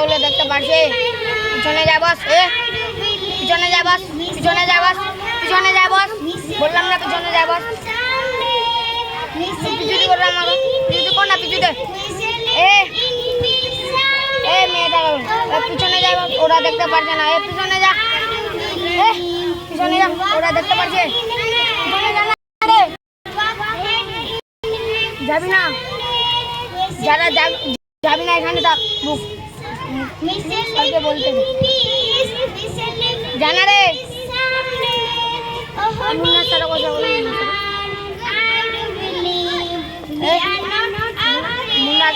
বাচ্চাগুলো দেখতে পারছে। পিছনে যা বস, পিছনে যা বস, পিছনে যা বস, পিছনে যা বস, বললাম না পিছনে যা বস। পিছুতে করলাম আমাকে, পিছুতে কর না, পিছুতে। মেয়েটা পিছনে যা, ওরা দেখতে পারছে না। পিছনে যা, পিছনে যা, ওরা দেখতে পারছে। পিছনে যা না রে, যাবি না, যারা যাবি না এখানে থাক। বলতে জানা রে, মুন্নার সাথে কথা বলি। মুন্না